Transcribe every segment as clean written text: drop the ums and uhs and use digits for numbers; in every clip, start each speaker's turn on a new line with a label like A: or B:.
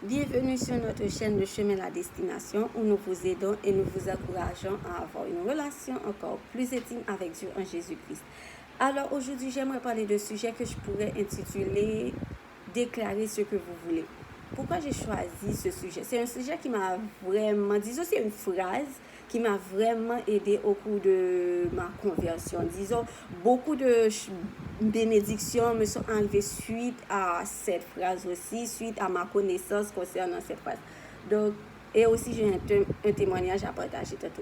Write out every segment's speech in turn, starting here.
A: Bienvenue sur notre chaîne Le Chemin la Destination où nous vous aidons et nous vous encourageons à avoir une relation encore plus intime avec Dieu en Jésus-Christ. Alors aujourd'hui, j'aimerais parler de sujet que je pourrais intituler « Déclarer ce que vous voulez ». Pourquoi j'ai choisi ce sujet? C'est un sujet qui m'a vraiment, disons, c'est une phrase qui m'a vraiment aidé au cours de ma conversion. Disons, beaucoup de bénédictions me sont arrivées suite à cette phrase aussi, suite à ma connaissance concernant cette phrase. Donc, et aussi, j'ai un témoignage à partager tantôt.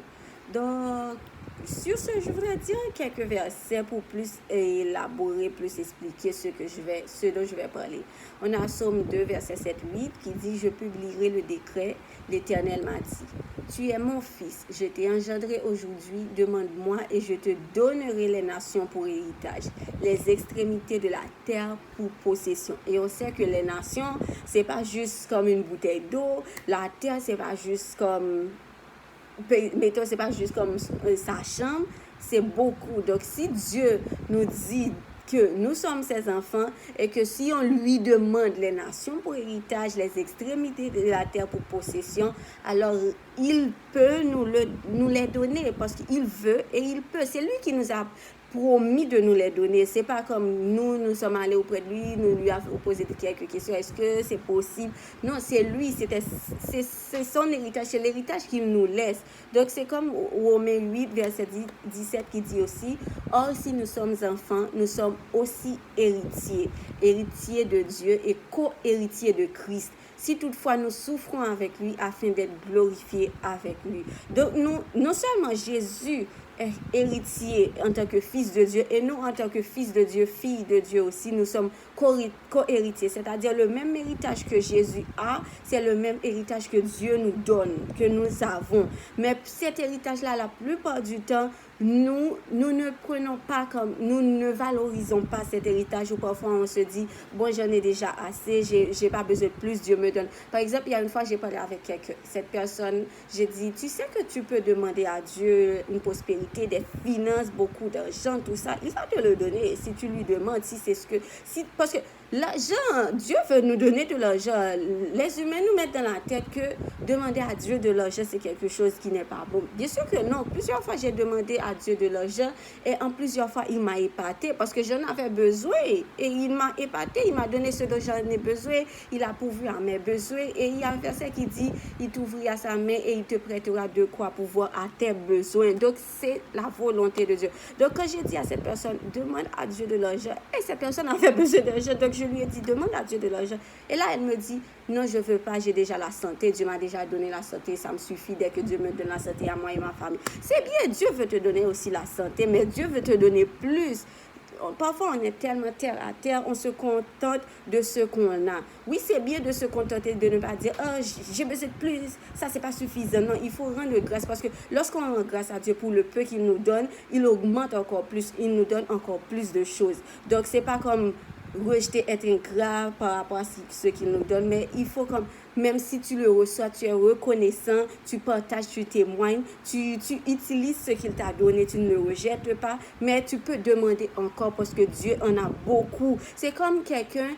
A: Donc, sur ce, je voudrais dire quelques versets pour plus élaborer, plus expliquer ce dont je vais parler. On a Somme 2, verset 7-8 qui dit « Je publierai le décret, l'Éternel m'a dit. Tu es mon fils, je t'ai engendré aujourd'hui, demande-moi et je te donnerai les nations pour héritage, les extrémités de la terre pour possession. » Et on sait que les nations, c'est pas juste comme une bouteille d'eau, la terre, c'est pas juste comme... mettons, c'est pas juste comme sa chambre, c'est beaucoup. Donc, si Dieu nous dit que nous sommes ses enfants et que si on lui demande les nations pour héritage, les extrémités de la terre pour possession, alors il peut nous les donner parce qu'il veut et il peut. C'est lui qui nous a promis de nous les donner. C'est pas comme nous sommes allés auprès de lui, nous lui avons posé quelques questions. Est-ce que c'est possible? Non, c'est lui, c'est son héritage, c'est l'héritage qu'il nous laisse. Donc c'est comme Romains 8, verset 17 qui dit aussi, « Or, si nous sommes enfants, nous sommes aussi héritiers, héritiers de Dieu et co-héritiers de Christ. Si toutefois nous souffrons avec lui afin d'être glorifiés avec lui. » Donc non seulement Jésus est héritier en tant que fils de Dieu et nous en tant que fils de Dieu, fille de Dieu aussi, nous sommes co-héritiers, c'est-à-dire le même héritage que Jésus a, c'est le même héritage que Dieu nous donne, que nous avons. Mais cet héritage-là, la plupart du temps, nous ne prenons pas comme, nous ne valorisons pas cet héritage ou parfois on se dit, bon, j'en ai déjà assez, j'ai pas besoin de plus, Dieu me donne. Par exemple, il y a une fois, j'ai parlé avec cette personne, j'ai dit, tu sais que tu peux demander à Dieu une prospérité, des finances, beaucoup d'argent, tout ça, il va te le donner si tu lui demandes, parce que l'argent, Dieu veut nous donner de l'argent. Les humains nous mettent dans la tête que demander à Dieu de l'argent, c'est quelque chose qui n'est pas bon. Bien sûr que non. Plusieurs fois, j'ai demandé à Dieu de l'argent et en plusieurs fois, il m'a épaté parce que j'en avais besoin. Et il m'a épaté, il m'a donné ce dont j'en ai besoin. Il a pourvu à mes besoins. Et il y a un verset qui dit, il t'ouvrira sa main et il te prêtera de quoi pouvoir à tes besoins. Donc, c'est la volonté de Dieu. Donc, quand j'ai dit à cette personne, demande à Dieu de l'argent, et cette personne avait besoin d'argent. Donc, je lui ai dit, demande à Dieu de l'argent. Et là, elle me dit, non, je ne veux pas, j'ai déjà la santé. Dieu m'a déjà donné la santé, ça me suffit dès que Dieu me donne la santé à moi et ma famille. C'est bien, Dieu veut te donner aussi la santé, mais Dieu veut te donner plus. Parfois, on est tellement terre à terre, on se contente de ce qu'on a. Oui, c'est bien de se contenter, de ne pas dire « Oh, j'ai besoin de plus, ça, c'est pas suffisant. » Non, il faut rendre grâce parce que lorsqu'on rend grâce à Dieu pour le peu qu'il nous donne, il augmente encore plus, il nous donne encore plus de choses. Donc, c'est pas comme rejeter, être ingrat par rapport à ce qu'il nous donne, mais il faut comme, même si tu le reçois, tu es reconnaissant, tu partages, tu témoignes, tu utilises ce qu'il t'a donné, tu ne le rejettes pas, mais tu peux demander encore parce que Dieu en a beaucoup. C'est comme quelqu'un,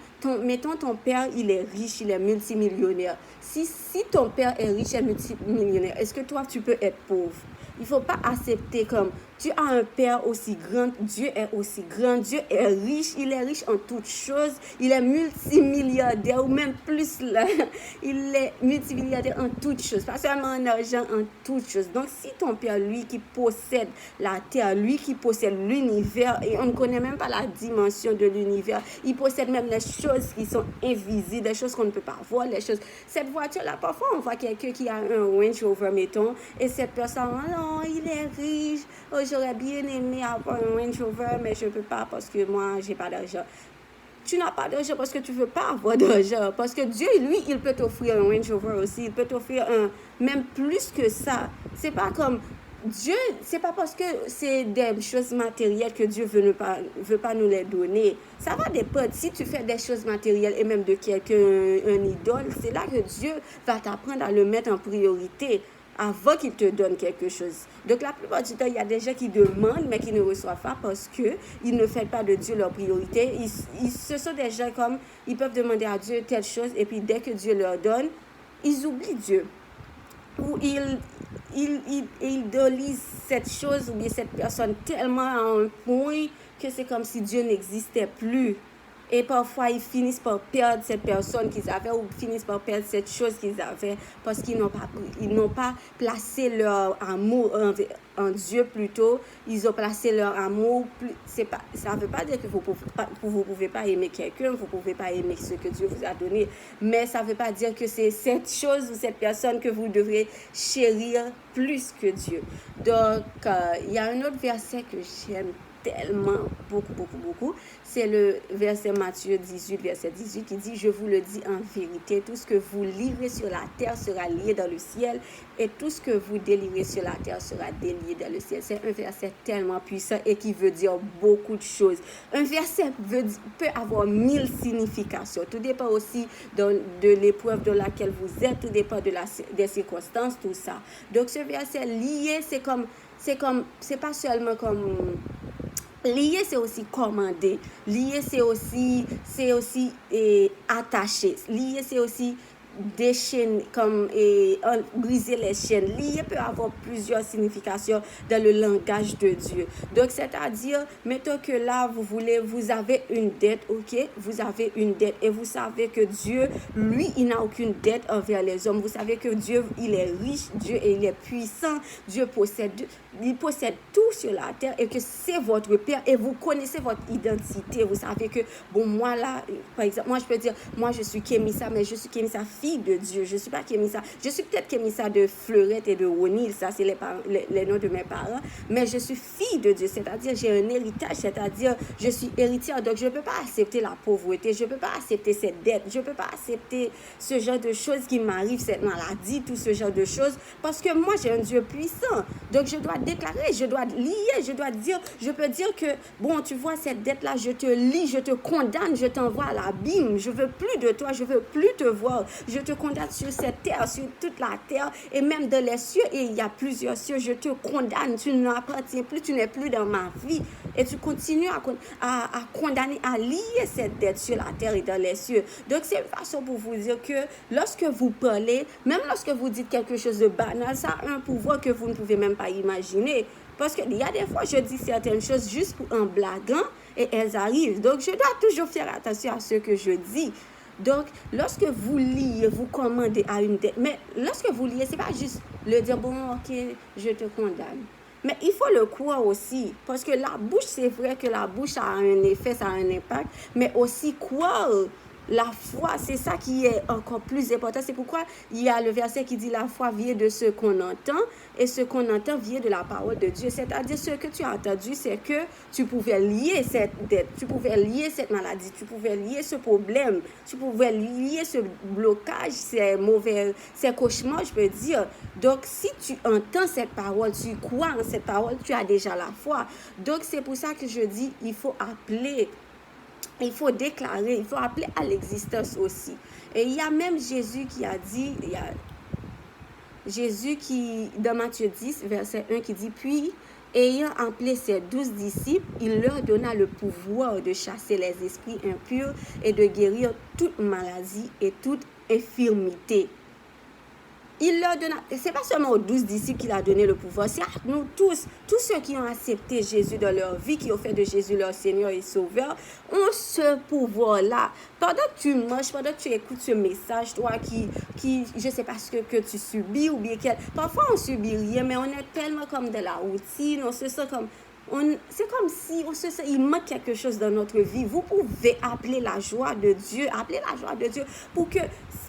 A: mettons ton père, il est riche, il est multimillionnaire. Si ton père est riche et multimillionnaire, est-ce que toi, tu peux être pauvre? Il ne faut pas accepter comme tu as un père aussi grand, Dieu est aussi grand, Dieu est riche, il est riche en toutes choses, il est multimilliardaire ou même plus là, il est multimilliardaire en toutes choses, pas seulement en argent, en toutes choses. Donc si ton père, lui qui possède la terre, lui qui possède l'univers, et on ne connaît même pas la dimension de l'univers, il possède même les choses qui sont invisibles, des choses qu'on ne peut pas voir, les choses. Cette voiture-là, parfois on voit quelqu'un qui a un Range Rover, mettons, et cette personne, oh non, il est riche, oh, j'aurais bien aimé avoir un Range Rover, mais je ne peux pas parce que moi, j'ai pas d'argent. Tu n'as pas d'argent parce que tu ne veux pas avoir d'argent. Parce que Dieu, lui, il peut t'offrir un Range Rover aussi. Il peut t'offrir même plus que ça. C'est pas comme Dieu, c'est pas parce que c'est des choses matérielles que Dieu veut pas nous les donner. Ça va dépendre. Si tu fais des choses matérielles et même de quelqu'un, un idole, c'est là que Dieu va t'apprendre à le mettre en priorité. avant qu'il te donne quelque chose. Donc la plupart du temps, il y a des gens qui demandent mais qui ne reçoivent pas parce qu'ils ne font pas de Dieu leur priorité. Ce sont des gens comme, ils peuvent demander à Dieu telle chose et puis dès que Dieu leur donne, ils oublient Dieu. Ou ils idolisent cette chose ou bien cette personne tellement à un point que c'est comme si Dieu n'existait plus. Et parfois, ils finissent par perdre cette personne qu'ils avaient ou finissent par perdre cette chose qu'ils avaient parce qu'ils n'ont pas placé leur amour en Dieu plutôt. Ils ont placé leur amour. Ça ne veut pas dire que vous ne pouvez pas aimer quelqu'un, vous ne pouvez pas aimer ce que Dieu vous a donné. Mais ça ne veut pas dire que c'est cette chose ou cette personne que vous devrez chérir plus que Dieu. Donc, il y a un autre verset que j'aime tellement, beaucoup. C'est le verset Matthieu 18, verset 18 qui dit « Je vous le dis en vérité, tout ce que vous lirez sur la terre sera lié dans le ciel et tout ce que vous délirez sur la terre sera délié dans le ciel. » C'est un verset tellement puissant et qui veut dire beaucoup de choses. Un verset peut avoir 1000 significations. Tout dépend aussi de l'épreuve dans laquelle vous êtes, tout dépend des circonstances, tout ça. Donc ce verset lié, c'est pas seulement comme... Lier, c'est aussi commander. Lier, c'est aussi attacher. Lier, c'est aussi déchaîner, briser les chaînes. Lier peut avoir plusieurs significations dans le langage de Dieu. Donc, c'est-à-dire, mettons que là, vous avez une dette, ok? Vous avez une dette et vous savez que Dieu, lui, il n'a aucune dette envers les hommes. Vous savez que Dieu, il est riche, Dieu, il est puissant, Dieu possède tout sur la terre et que c'est votre Père et vous connaissez votre identité. Vous savez que, bon, moi là, par exemple, moi je peux dire, moi je suis Kémissa, mais je suis Kémissa, fille de Dieu. Je ne suis pas Kémissa. Je suis peut-être Kémissa de Fleurette et de Ronil, ça c'est les noms de mes parents, mais je suis fille de Dieu, c'est-à-dire j'ai un héritage, c'est-à-dire je suis héritière. Donc je ne peux pas accepter la pauvreté, je ne peux pas accepter cette dette, je ne peux pas accepter ce genre de choses qui m'arrivent, cette maladie, tout ce genre de choses, parce que moi j'ai un Dieu puissant. Donc je dois déclarer, je dois lier, je peux dire que, bon, tu vois, cette dette-là, je te lie, je te condamne, je t'envoie à l'abîme, je veux plus de toi, je veux plus te voir, je te condamne sur cette terre, sur toute la terre, et même dans les cieux, et il y a plusieurs cieux, je te condamne, tu n'appartiens plus, tu n'es plus dans ma vie, et tu continues à condamner, à lier cette dette sur la terre et dans les cieux. Donc, c'est une façon pour vous dire que lorsque vous parlez, même lorsque vous dites quelque chose de banal, ça a un pouvoir que vous ne pouvez même pas imaginer. Parce qu'il y a des fois, je dis certaines choses juste en blaguant et elles arrivent. Donc, je dois toujours faire attention à ce que je dis. Donc, lorsque vous liez, vous commandez à une dette. Mais lorsque vous liez, ce n'est pas juste le dire, bon, ok, je te condamne. Mais il faut le croire aussi. Parce que la bouche, c'est vrai que la bouche a un effet, ça a un impact. Mais aussi croire. La foi, c'est ça qui est encore plus important. C'est pourquoi il y a le verset qui dit la foi vient de ce qu'on entend et ce qu'on entend vient de la parole de Dieu. C'est-à-dire ce que tu as entendu, c'est que tu pouvais lier cette dette, tu pouvais lier cette maladie, tu pouvais lier ce problème, tu pouvais lier ce blocage, ces cauchemars, je peux dire. Donc, si tu entends cette parole, tu crois en cette parole, tu as déjà la foi. Donc, c'est pour ça que je dis, il faut appeler. Il faut déclarer, il faut appeler à l'existence aussi. Et il y a même Jésus qui a dit, Jésus qui, dans Matthieu 10, verset 1, qui dit, puis, ayant appelé ses 12 disciples, il leur donna le pouvoir de chasser les esprits impurs et de guérir toute maladie et toute infirmité. Il leur donna, c'est pas seulement aux 12 disciples qu'il a donné le pouvoir, c'est à nous tous ceux qui ont accepté Jésus dans leur vie, qui ont fait de Jésus leur Seigneur et Sauveur, ont ce pouvoir-là. Pendant que tu marches, pendant que tu écoutes ce message, toi qui je sais pas ce que tu subis ou bien parfois on subit rien, mais on est tellement comme de la routine, on se sent comme... c'est comme si il manque quelque chose dans notre vie. Vous pouvez appeler la joie de Dieu, pour que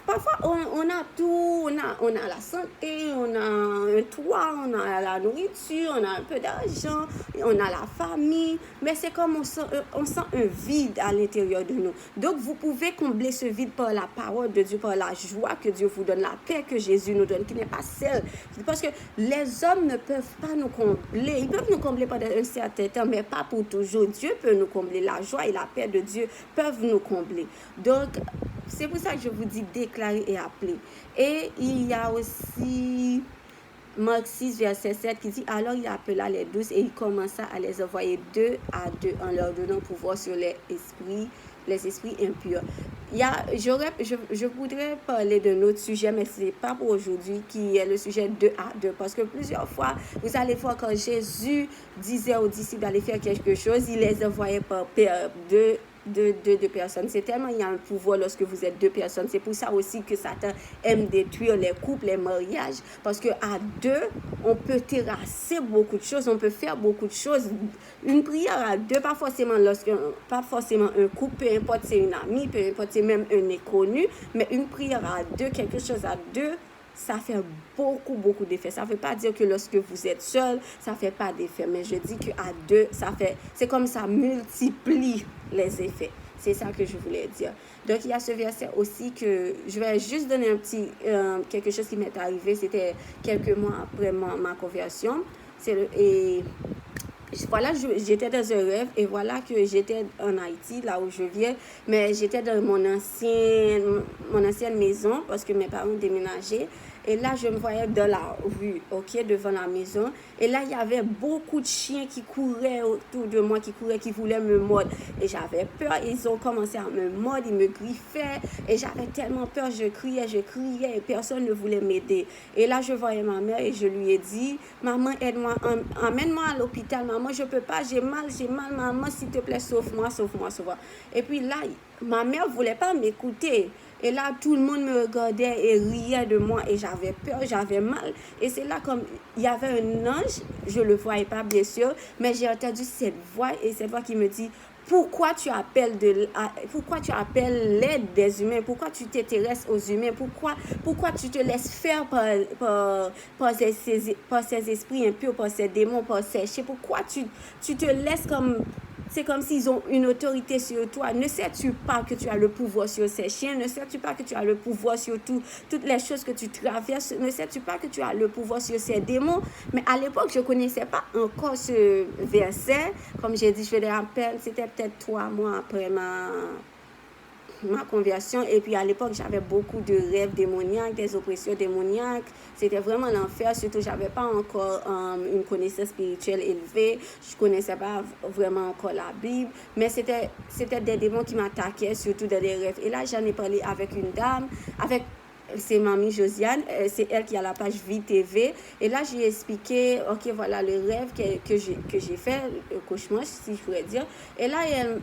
A: parfois on a tout, on a la santé, on a un toit, on a la nourriture, on a un peu d'argent, on a la famille, mais c'est comme on sent un vide à l'intérieur de nous. Donc vous pouvez combler ce vide par la parole de Dieu, par la joie que Dieu vous donne, la paix que Jésus nous donne, qui n'est pas celle, parce que les hommes ne peuvent pas nous combler, ils peuvent nous combler pendant un certain temps, mais pas pour toujours. Dieu peut nous combler, la joie et la paix de Dieu peuvent nous combler. Donc, c'est pour ça que je vous dis déclarer et appeler. Et il y a aussi Marc 6, verset 7, qui dit « Alors il appela les 12 et il commença à les envoyer 2 à 2 en leur donnant pouvoir sur les esprits impurs. » Je voudrais parler d'un autre sujet, mais ce n'est pas pour aujourd'hui, qui est le sujet 2 à 2. Parce que plusieurs fois, vous allez voir quand Jésus disait aux disciples d'aller faire quelque chose, il les envoyait par deux personnes. C'est tellement il y a un pouvoir lorsque vous êtes 2 personnes. C'est pour ça aussi que Satan aime détruire les couples, les mariages. Parce qu'à 2, on peut terrasser beaucoup de choses, on peut faire beaucoup de choses. Une prière à 2, pas forcément un couple, peu importe c'est une amie, peu importe c'est même un inconnu, mais une prière à 2, quelque chose à 2, ça fait beaucoup d'effets. Ça ne veut pas dire que lorsque vous êtes seul, ça ne fait pas d'effet. Mais je dis qu'à 2, c'est comme ça multiplie les effets. C'est ça que je voulais dire. Donc, il y a ce verset aussi que je vais juste donner quelque chose qui m'est arrivé. C'était quelques mois après ma conversion. Voilà, j'étais dans un rêve et voilà que j'étais en Haïti, là où je viens, mais j'étais dans mon ancienne maison parce que mes parents ont déménagé. Et là, je me voyais dans la rue, devant la maison. Et là, il y avait beaucoup de chiens qui couraient autour de moi, qui voulaient me mordre. Et j'avais peur. Ils ont commencé à me mordre, ils me griffaient. Et j'avais tellement peur, je criais et personne ne voulait m'aider. Et là, je voyais ma mère et je lui ai dit, maman, aide-moi, emmène-moi à l'hôpital. Maman, je peux pas, j'ai mal, maman, s'il te plaît, sauve-moi. Et puis là, ma mère ne voulait pas m'écouter. Et là, tout le monde me regardait et riait de moi. Et j'avais peur, j'avais mal. Et c'est là comme il y avait un ange, je ne le voyais pas bien sûr, mais j'ai entendu cette voix et cette voix qui me dit, pourquoi tu appelles l'aide des humains? Pourquoi tu t'intéresses aux humains? Pourquoi tu te laisses faire par ces esprits impurs, par ces démons, par ces chiens? Pourquoi tu te laisses comme... C'est comme s'ils ont une autorité sur toi. Ne sais-tu pas que tu as le pouvoir sur ces chiens? Ne sais-tu pas que tu as le pouvoir sur toutes les choses que tu traverses? Ne sais-tu pas que tu as le pouvoir sur ces démons? Mais à l'époque, je ne connaissais pas encore ce verset. Comme j'ai dit, je faisais à peine, c'était peut-être 3 mois après ma conversion. Et puis à l'époque, j'avais beaucoup de rêves démoniaques, des oppressions démoniaques. C'était vraiment l'enfer. Surtout, j'avais pas encore une connaissance spirituelle élevée. Je connaissais pas vraiment encore la Bible. Mais c'était des démons qui m'attaquaient, surtout dans les rêves. Et là, j'en ai parlé avec une dame, c'est mamie Josiane, c'est elle qui a la page Vie TV. Et là, j'ai expliqué, voilà le rêve que j'ai fait, le cauchemar, si je pourrais dire. Et là,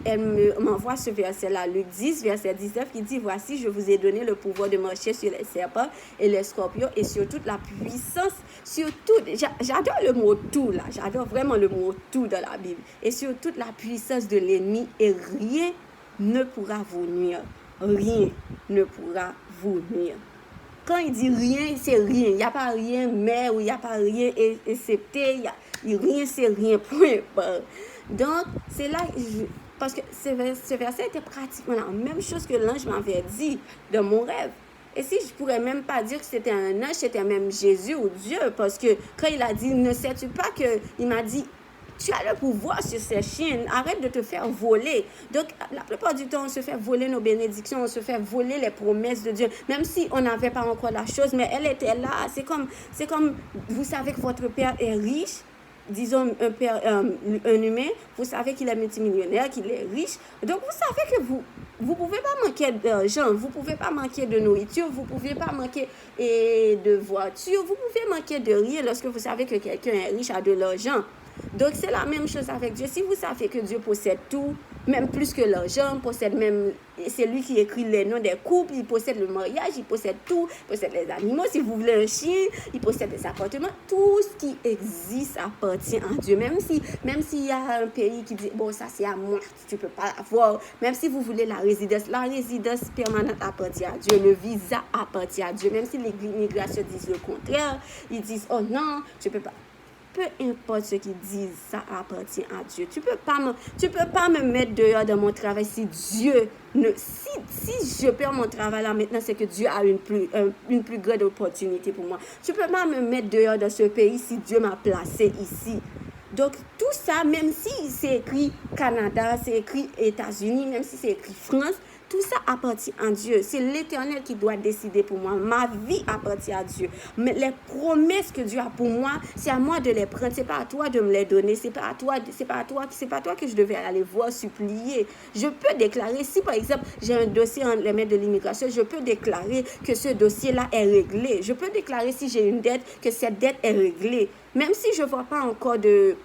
A: elle m'envoie ce verset-là, Luc 10, verset 19, qui dit, voici, je vous ai donné le pouvoir de marcher sur les serpents et les scorpions et sur toute la puissance, sur tout. J'adore le mot tout, là. J'adore vraiment le mot tout dans la Bible. Et sur toute la puissance de l'ennemi, et rien ne pourra vous nuire. Rien ne pourra vous nuire. Quand il dit rien, c'est rien. Il n'y a pas rien, mais ou il n'y a pas rien excepté. Rien, c'est rien. Point barre. Donc, c'est là, parce que ce verset était pratiquement la même chose que l'ange m'avait dit dans mon rêve. Et si je pourrais même pas dire que c'était un ange, c'était même Jésus ou Dieu. Parce que quand il a dit, ne sais-tu pas qu'il m'a dit, tu as le pouvoir sur ces chiens. Arrête de te faire voler. Donc, la plupart du temps, on se fait voler nos bénédictions, on se fait voler les promesses de Dieu. Même si on n'avait pas encore la chose, mais elle était là. C'est comme, vous savez que votre père est riche. Disons, un humain, vous savez qu'il est multimillionnaire, qu'il est riche. Donc, vous savez que vous pouvez pas manquer d'argent, vous pouvez pas manquer de nourriture, vous pouvez pas manquer de voiture, vous pouvez manquer de rien lorsque vous savez que quelqu'un est riche, a de l'argent. Donc, c'est la même chose avec Dieu. Si vous savez que Dieu possède tout, même plus que l'argent, c'est lui qui écrit les noms des couples, il possède le mariage, il possède tout, il possède les animaux. Si vous voulez un chien, il possède des appartements. Tout ce qui existe appartient à Dieu. Même s'il y a un pays qui dit, bon, ça c'est à moi, tu ne peux pas l'avoir. Même si vous voulez la résidence permanente appartient à Dieu. Le visa appartient à Dieu. Même si l'immigration dit le contraire, ils disent, oh non, tu ne peux pas. Peu importe ce qu'ils disent, ça appartient à Dieu. Tu peux pas me mettre dehors dans mon travail si Dieu ne... Si je perds mon travail là maintenant, c'est que Dieu a une plus grande opportunité pour moi. Tu peux pas me mettre dehors dans ce pays si Dieu m'a placé ici. Donc, tout ça, même si c'est écrit Canada, c'est écrit États-Unis, même si c'est écrit France, Tout ça appartient à Dieu. C'est l'Éternel qui doit décider pour moi. Ma vie appartient à Dieu. Mais les promesses que Dieu a pour moi, c'est à moi de les prendre. C'est pas à toi de me les donner. C'est pas à toi que je devais aller voir, supplier. Je peux déclarer, si par exemple j'ai un dossier entre les mains de l'immigration, je peux déclarer que ce dossier-là est réglé. Je peux déclarer si j'ai une dette, que cette dette est réglée. Même si je ne vois pas encore de...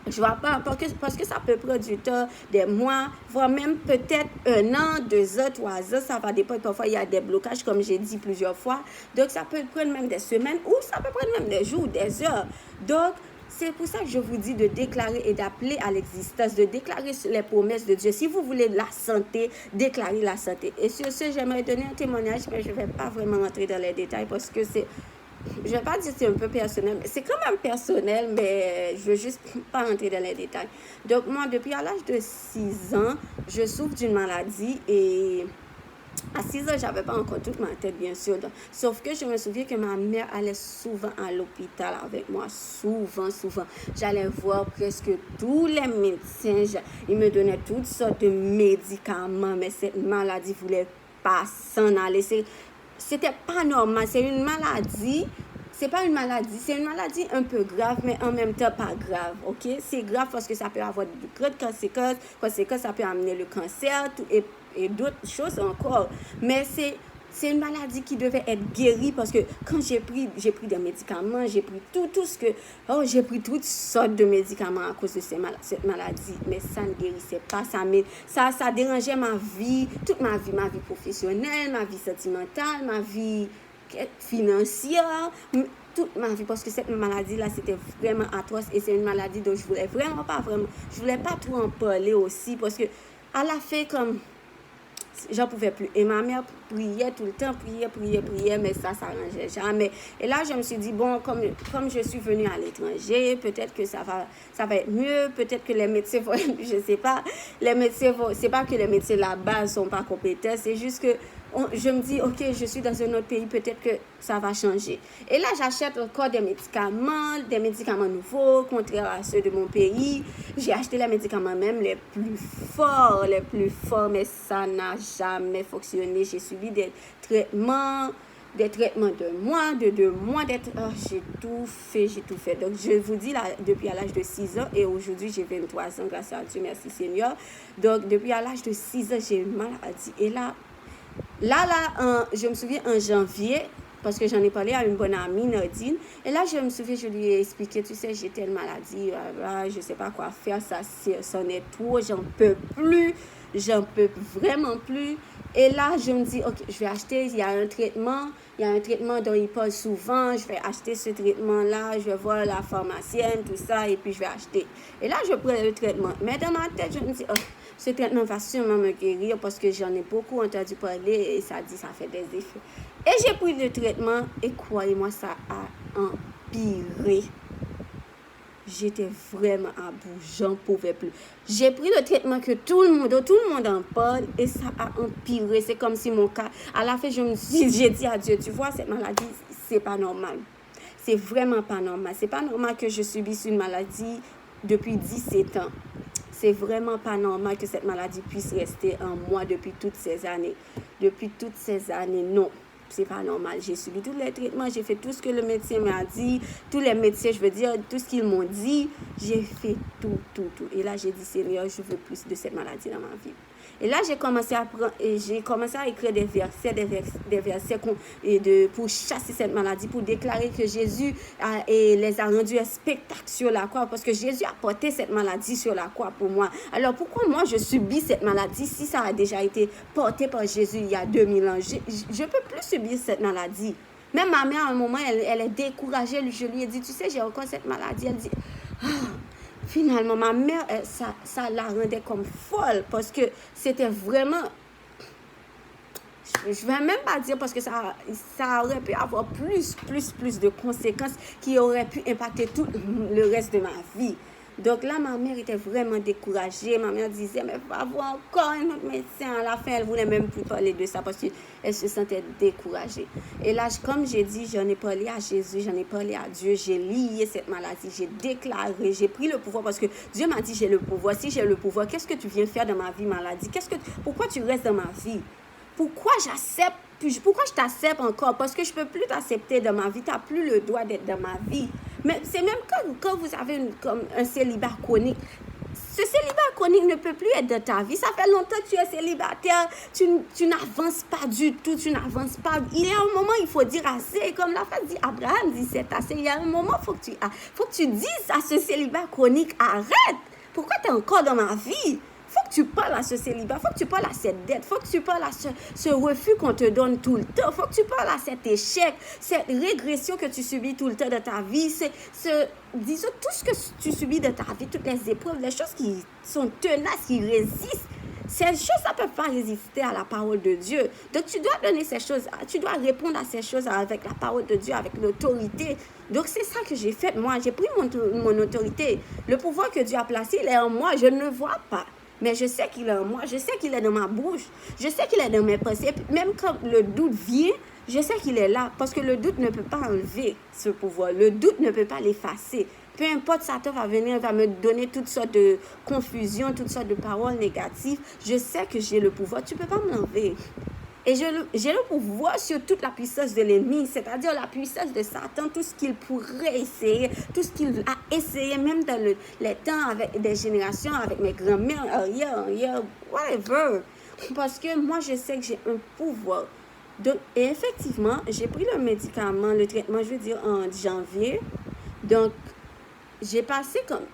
A: Je ne vois pas, parce que ça peut prendre du temps, des mois, voire même peut-être 1 an, 2 ans, 3 ans, ça va dépendre. Parfois, il y a des blocages, comme j'ai dit plusieurs fois. Donc, ça peut prendre même des semaines ou ça peut prendre même des jours, des heures. Donc, c'est pour ça que je vous dis de déclarer et d'appeler à l'existence, de déclarer les promesses de Dieu. Si vous voulez la santé, déclarez la santé. Et sur ce, j'aimerais donner un témoignage, mais je ne vais pas vraiment rentrer dans les détails parce que c'est... Je ne vais pas dire que c'est un peu personnel, mais c'est quand même personnel, mais je ne veux juste pas rentrer dans les détails. Donc, moi, depuis à l'âge de 6 ans, je souffre d'une maladie et à 6 ans, je n'avais pas encore toute ma tête, bien sûr. Sauf que je me souviens que ma mère allait souvent à l'hôpital avec moi. Souvent. J'allais voir presque tous les médecins. Ils me donnaient toutes sortes de médicaments, mais cette maladie ne voulait pas s'en aller. C'était pas normal. C'est une maladie. C'est pas une maladie. C'est une maladie un peu grave, mais en même temps pas grave. Ok? C'est grave parce que ça peut avoir de grandes conséquences. Conséquences, ça peut amener le cancer et d'autres choses encore. Mais c'est une maladie qui devait être guérie parce que quand j'ai pris des médicaments, j'ai pris tout ce que... j'ai pris toutes sortes de médicaments à cause de cette maladie. Mais ça ne guérissait pas. Ça dérangeait ma vie, toute ma vie professionnelle, ma vie sentimentale, ma vie financière, toute ma vie. Parce que cette maladie-là, c'était vraiment atroce et c'est une maladie dont je voulais pas trop en parler aussi parce que à la fin, comme... j'en pouvais plus. Et ma mère priait tout le temps, priait, mais ça s'arrangeait jamais. Et là, je me suis dit, bon, comme je suis venue à l'étranger, peut-être que ça va être mieux, peut-être que les médecins vont, je sais pas, c'est pas que les médecins là-bas sont pas compétents, c'est juste que je me dis, ok, je suis dans un autre pays, peut-être que ça va changer. Et là, j'achète encore des médicaments nouveaux, contraires à ceux de mon pays. J'ai acheté les médicaments même les plus forts, mais ça n'a jamais fonctionné. J'ai subi des traitements de mois, de 2 mois, j'ai tout fait. Donc, je vous dis, là, depuis à l'âge de 6 ans, et aujourd'hui, j'ai 23 ans, grâce à Dieu, merci Seigneur. Donc, depuis à l'âge de 6 ans, j'ai une maladie. Et là, je me souviens en janvier, parce que j'en ai parlé à une bonne amie, Nadine, et là, je me souviens, je lui ai expliqué, tu sais, j'ai telle maladie, je ne sais pas quoi faire, c'en est trop, j'en peux vraiment plus. Et là, je me dis, ok, je vais acheter, il y a un traitement dont il parle souvent, je vais acheter ce traitement-là, je vais voir la pharmacienne, tout ça, et puis je vais acheter. Et là, je prends le traitement. Mais dans ma tête, je me dis, ce traitement va sûrement me guérir parce que j'en ai beaucoup entendu parler et ça fait des effets. Et j'ai pris le traitement et croyez-moi, ça a empiré. J'étais vraiment à bout, j'en pouvais plus. J'ai pris le traitement que tout le monde en parle et ça a empiré. C'est comme si mon cas, à la fin, j'ai dit à Dieu, tu vois, cette maladie, c'est pas normal. C'est vraiment pas normal. C'est pas normal que je subisse une maladie depuis 17 ans. C'est vraiment pas normal que cette maladie puisse rester en moi depuis toutes ces années. Non. C'est pas normal. J'ai subi tous les traitements, j'ai fait tout ce que le médecin m'a dit, tous les médecins, tout ce qu'ils m'ont dit, j'ai fait tout. Et là, j'ai dit, Seigneur, je veux plus de cette maladie dans ma vie. Et là, j'ai commencé à écrire des versets pour chasser cette maladie, pour déclarer que Jésus les a rendus un spectacle sur la croix, parce que Jésus a porté cette maladie sur la croix pour moi. Alors, pourquoi moi, je subis cette maladie si ça a déjà été porté par Jésus il y a 2000 ans? Je ne peux plus subir cette maladie. Même ma mère, à un moment, elle est découragée. Je lui ai dit, tu sais, j'ai encore cette maladie. Elle dit, finalement, ma mère, ça la rendait comme folle parce que c'était vraiment... Je ne vais même pas dire parce que ça aurait pu avoir plus de conséquences qui auraient pu impacter tout le reste de ma vie. Donc là, ma mère était vraiment découragée. Ma mère disait, mais va voir encore un autre médecin. À la fin, elle voulait même plus parler de ça parce qu'elle se sentait découragée. Et là, comme j'ai dit, j'en ai parlé à Jésus, j'en ai parlé à Dieu, j'ai lié cette maladie, j'ai déclaré, j'ai pris le pouvoir parce que Dieu m'a dit, j'ai le pouvoir. Si j'ai le pouvoir, qu'est-ce que tu viens faire dans ma vie, maladie? Pourquoi tu restes dans ma vie? Pourquoi je t'accepte encore? Parce que je ne peux plus t'accepter dans ma vie. Tu n'as plus le droit d'être dans ma vie. Mais c'est même quand vous avez comme un célibat chronique. Ce célibat chronique ne peut plus être dans ta vie. Ça fait longtemps que tu es célibataire. Tu n'avances pas du tout. Tu n'avances pas. Il y a un moment, il faut dire assez. Comme la phrase dit Abraham dit c'est assez. Il y a un moment, il faut que tu dises à ce célibat chronique, arrête. Pourquoi tu es encore dans ma vie? Faut que tu parles à ce célibat, faut que tu parles à cette dette, faut que tu parles à ce refus qu'on te donne tout le temps, faut que tu parles à cet échec, cette régression que tu subis tout le temps de ta vie, disons tout ce que tu subis de ta vie, toutes les épreuves, les choses qui sont tenaces, qui résistent. Ces choses, ça ne peut pas résister à la parole de Dieu. Donc, tu dois donner ces choses, tu dois répondre à ces choses avec la parole de Dieu, avec l'autorité. Donc, c'est ça que j'ai fait. Moi, j'ai pris mon autorité. Le pouvoir que Dieu a placé, il est en moi. Je ne le vois pas. Mais je sais qu'il est en moi. Je sais qu'il est dans ma bouche. Je sais qu'il est dans mes pensées. Même quand le doute vient, je sais qu'il est là. Parce que le doute ne peut pas enlever ce pouvoir. Le doute ne peut pas l'effacer. Peu importe, Satan va venir, va me donner toutes sortes de confusions, toutes sortes de paroles négatives. Je sais que j'ai le pouvoir. Tu ne peux pas me l'enlever. Et j'ai le pouvoir sur toute la puissance de l'ennemi, c'est-à-dire la puissance de Satan, tout ce qu'il pourrait essayer, tout ce qu'il a essayé, même dans les temps avec des générations, avec mes grands-mères, arrière, whatever. Parce que moi, je sais que j'ai un pouvoir. Donc, et effectivement, j'ai pris le médicament, le traitement, je veux dire, en janvier. Donc, j'ai passé comme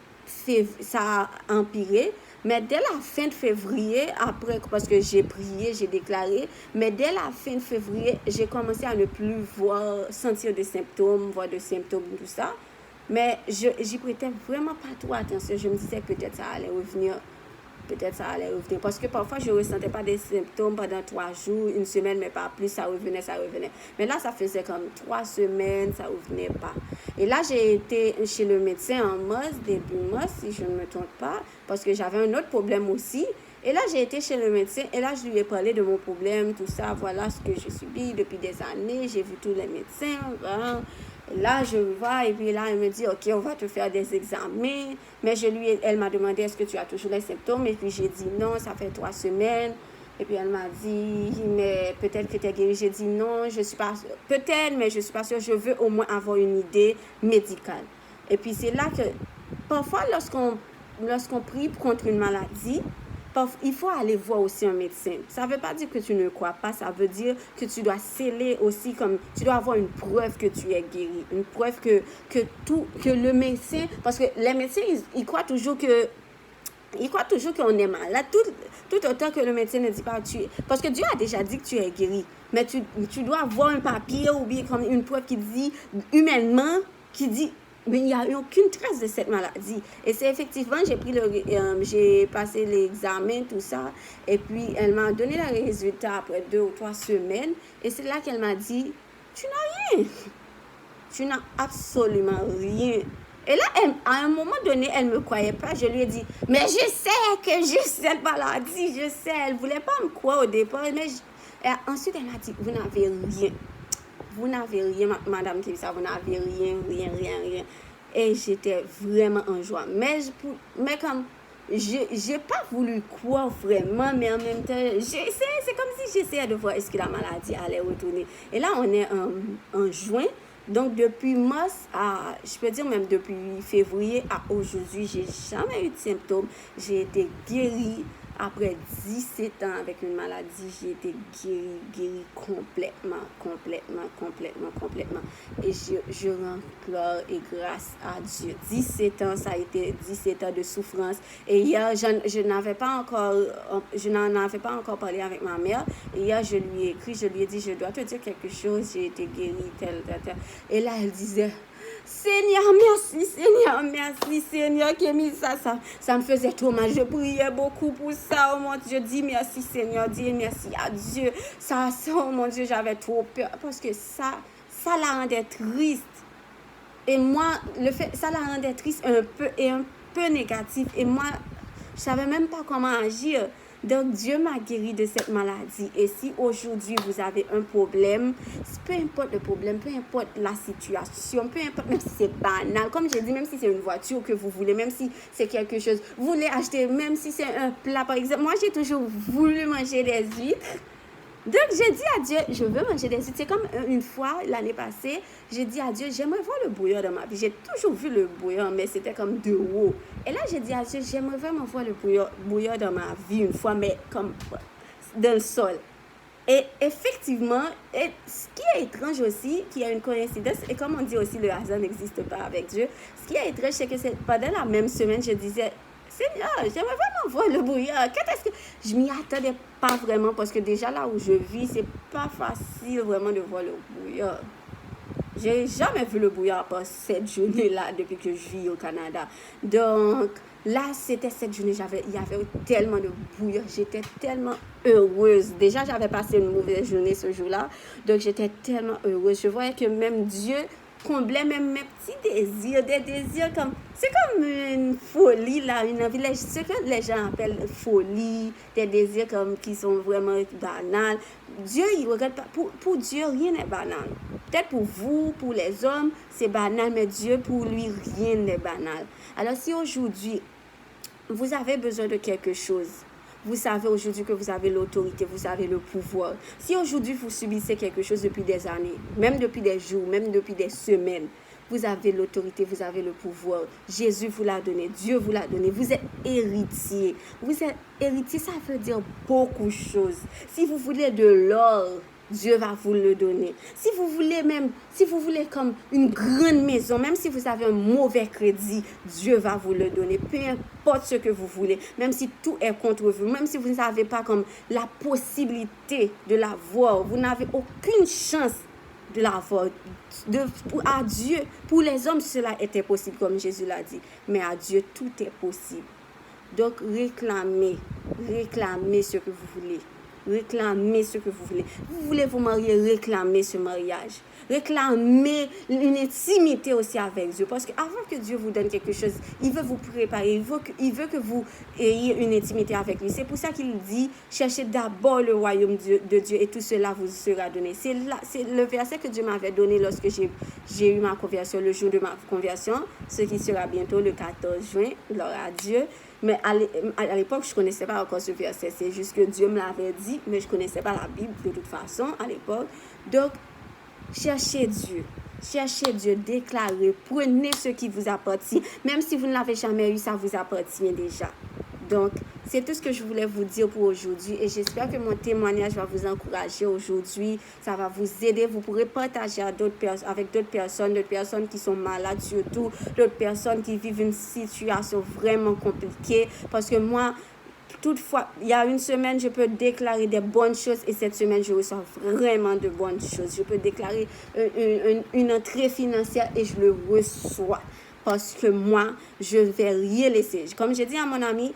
A: ça a empiré, mais dès la fin de février, après, parce que j'ai prié, j'ai déclaré, mais dès la fin de février, j'ai commencé à ne plus sentir de symptômes, voir de symptômes, tout ça. Mais j'y prêtais vraiment pas trop attention. Je me disais que peut-être ça allait revenir. Parce que parfois, je ne ressentais pas des symptômes pendant 3 jours, 1 semaine, mais pas plus, ça revenait. Mais là, ça faisait comme 3 semaines, ça ne revenait pas. Et là, j'ai été chez le médecin en mars, début mars, si je ne me trompe pas, parce que j'avais un autre problème aussi. Et là, j'ai été chez le médecin et là, je lui ai parlé de mon problème, tout ça, voilà ce que je subis depuis des années. J'ai vu tous les médecins, voilà. Là, je vois et puis là, elle me dit, OK, on va te faire des examens. Mais elle m'a demandé, est-ce que tu as toujours les symptômes? Et puis, j'ai dit non, ça fait 3 semaines. Et puis, elle m'a dit, mais peut-être que tu es guérie. J'ai dit non, je suis pas sûre. Peut-être, mais je ne suis pas sûre. Je veux au moins avoir une idée médicale. Et puis, c'est là que, parfois, lorsqu'on prie contre une maladie, il faut aller voir aussi un médecin. Ça ne veut pas dire que tu ne crois pas, ça veut dire que tu dois sceller aussi, comme tu dois avoir une preuve que tu es guéri, une preuve que le médecin, parce que les médecins, ils croient toujours qu'on est malade, tout autant que le médecin ne dit pas parce que Dieu a déjà dit que tu es guéri, mais tu dois avoir un papier ou bien comme une preuve qui dit humainement, qui dit mais il n'y a eu aucune trace de cette maladie. Et c'est effectivement, j'ai passé l'examen, tout ça, et puis elle m'a donné les résultats après 2 ou 3 semaines, et c'est là qu'elle m'a dit, tu n'as rien. Tu n'as absolument rien. Et là, à un moment donné, elle ne me croyait pas. Je lui ai dit, mais je sais que j'ai cette maladie, je sais. Elle ne voulait pas me croire au départ, mais et ensuite, elle m'a dit, vous n'avez rien. Vous n'avez rien, madame Kibisa, vous n'avez rien. Et j'étais vraiment en joie. Mais comme, j'ai pas voulu croire vraiment, mais en même temps, c'est comme si j'essayais de voir est-ce que la maladie allait retourner. Et là, on est en juin. Donc, depuis mars je peux dire même depuis février à aujourd'hui, j'ai jamais eu de symptômes. J'ai été guérie. Après 17 ans avec une maladie, j'ai été guérie complètement. Et je rends gloire et grâce à Dieu. 17 ans, ça a été 17 ans de souffrance. Et hier, je n'en avais pas encore parlé avec ma mère. Et hier, je lui ai écrit, je lui ai dit, je dois te dire quelque chose, j'ai été guérie, tel. Et là, elle disait, Seigneur, merci, Seigneur, qui a mis ça me faisait trop mal. Je priais beaucoup pour ça, oh mon Dieu, dis merci, Seigneur, dis merci à Dieu. Ça, oh mon Dieu, j'avais trop peur, parce que ça la rendait triste. Et moi, ça la rendait triste un peu, et peu négatif et moi, je savais même pas comment agir. Donc, Dieu m'a guéri de cette maladie. Et si aujourd'hui vous avez un problème, peu importe le problème, peu importe la situation, peu importe, même si c'est banal, comme j'ai dit, même si c'est une voiture que vous voulez, même si c'est quelque chose, vous voulez acheter, même si c'est un plat, par exemple, moi j'ai toujours voulu manger des huîtres. Donc, j'ai dit à Dieu, je veux manger des huîtres. C'est comme une fois, l'année passée, j'ai dit à Dieu, j'aimerais voir le bouillon dans ma vie. J'ai toujours vu le bouillon, mais c'était comme de haut. Et là, j'ai dit à Dieu, j'aimerais vraiment voir le bouillon dans ma vie une fois, mais comme dans le sol. Et effectivement, et ce qui est étrange aussi, qui a une coïncidence, et comme on dit aussi, le hasard n'existe pas avec Dieu, ce qui est étrange, c'est que pendant la même semaine, je disais, Seigneur, j'aimerais vraiment voir le bouillon. Quand est-ce que je m'y attendais pas vraiment parce que déjà là où je vis, c'est pas facile vraiment de voir le bouillon. J'ai jamais vu le bouillon à part cette journée-là depuis que je vis au Canada. Donc là, c'était cette journée, il y avait tellement de bouillon. J'étais tellement heureuse. Déjà, j'avais passé une mauvaise journée ce jour-là. Donc, j'étais tellement heureuse. Je voyais que même Dieu comblait même mes petits désirs, des désirs comme... C'est comme une folie, là, une envie. Ce que les gens appellent folie, des désirs comme qui sont vraiment banals. Dieu, il regarde pas. Pour Dieu, rien n'est banal. Peut-être pour vous, pour les hommes, c'est banal, mais Dieu, pour lui, rien n'est banal. Alors, si aujourd'hui, vous avez besoin de quelque chose, vous savez aujourd'hui que vous avez l'autorité, vous avez le pouvoir. Si aujourd'hui vous subissez quelque chose depuis des années, même depuis des jours, même depuis des semaines, vous avez l'autorité, vous avez le pouvoir. Jésus vous l'a donné, Dieu vous l'a donné. Vous êtes héritier. Vous êtes héritier, ça veut dire beaucoup de choses. Si vous voulez de l'or, Dieu va vous le donner. Si vous voulez comme une grande maison, même si vous avez un mauvais crédit, Dieu va vous le donner. Peu importe ce que vous voulez, même si tout est contre vous, même si vous n'avez pas comme la possibilité de l'avoir, vous n'avez aucune chance de l'avoir. À Dieu, pour les hommes, cela était possible, comme Jésus l'a dit. Mais à Dieu, tout est possible. Donc, réclamez ce que vous voulez. Réclamez ce que vous voulez. Vous voulez vous marier, réclamez ce mariage. Réclamez une intimité aussi avec Dieu. Parce qu'avant que Dieu vous donne quelque chose, il veut vous préparer. Il veut que vous ayez une intimité avec lui. C'est pour ça qu'il dit, cherchez d'abord le royaume de Dieu et tout cela vous sera donné. C'est le verset que Dieu m'avait donné lorsque j'ai eu ma conversion, le jour de ma conversion, ce qui sera bientôt le 14 juin, gloire à Dieu. Mais à l'époque, je ne connaissais pas encore ce verset. C'est juste que Dieu me l'avait dit, mais je ne connaissais pas la Bible de toute façon à l'époque. Donc, cherchez Dieu, déclarez, prenez ce qui vous appartient. Même si vous ne l'avez jamais eu, ça vous appartient déjà. Donc, c'est tout ce que je voulais vous dire pour aujourd'hui et j'espère que mon témoignage va vous encourager aujourd'hui. Ça va vous aider. Vous pourrez partager avec d'autres personnes qui sont malades surtout, d'autres personnes qui vivent une situation vraiment compliquée. Parce que moi, toutefois, il y a une semaine, je peux déclarer des bonnes choses et cette semaine, je ressens vraiment de bonnes choses. Je peux déclarer une entrée financière et je le reçois. Parce que moi, je ne vais rien laisser. Comme j'ai dit à mon ami,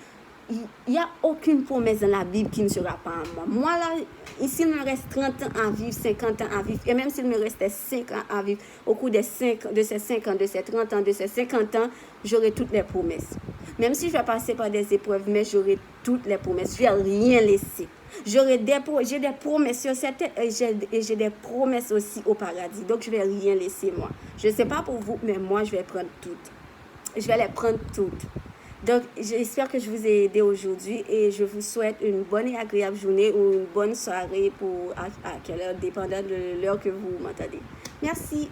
A: il n'y a aucune promesse dans la Bible qui ne sera pas à moi. Moi, là, ici, il me reste 30 ans à vivre, 50 ans à vivre. Et même s'il me restait 5 ans à vivre, au cours de ces 5 ans, de ces 30 ans, de ces 50 ans, j'aurai toutes les promesses. Même si je vais passer par des épreuves, mais j'aurai toutes les promesses. Je ne vais rien laisser. J'ai des promesses sur cette terre et j'ai des promesses aussi au paradis. Donc, je ne vais rien laisser, moi. Je ne sais pas pour vous, mais moi, je vais prendre toutes. Je vais les prendre toutes. Donc, j'espère que je vous ai aidé aujourd'hui et je vous souhaite une bonne et agréable journée ou une bonne soirée à quelle heure, dépendant de l'heure que vous m'entendez. Merci.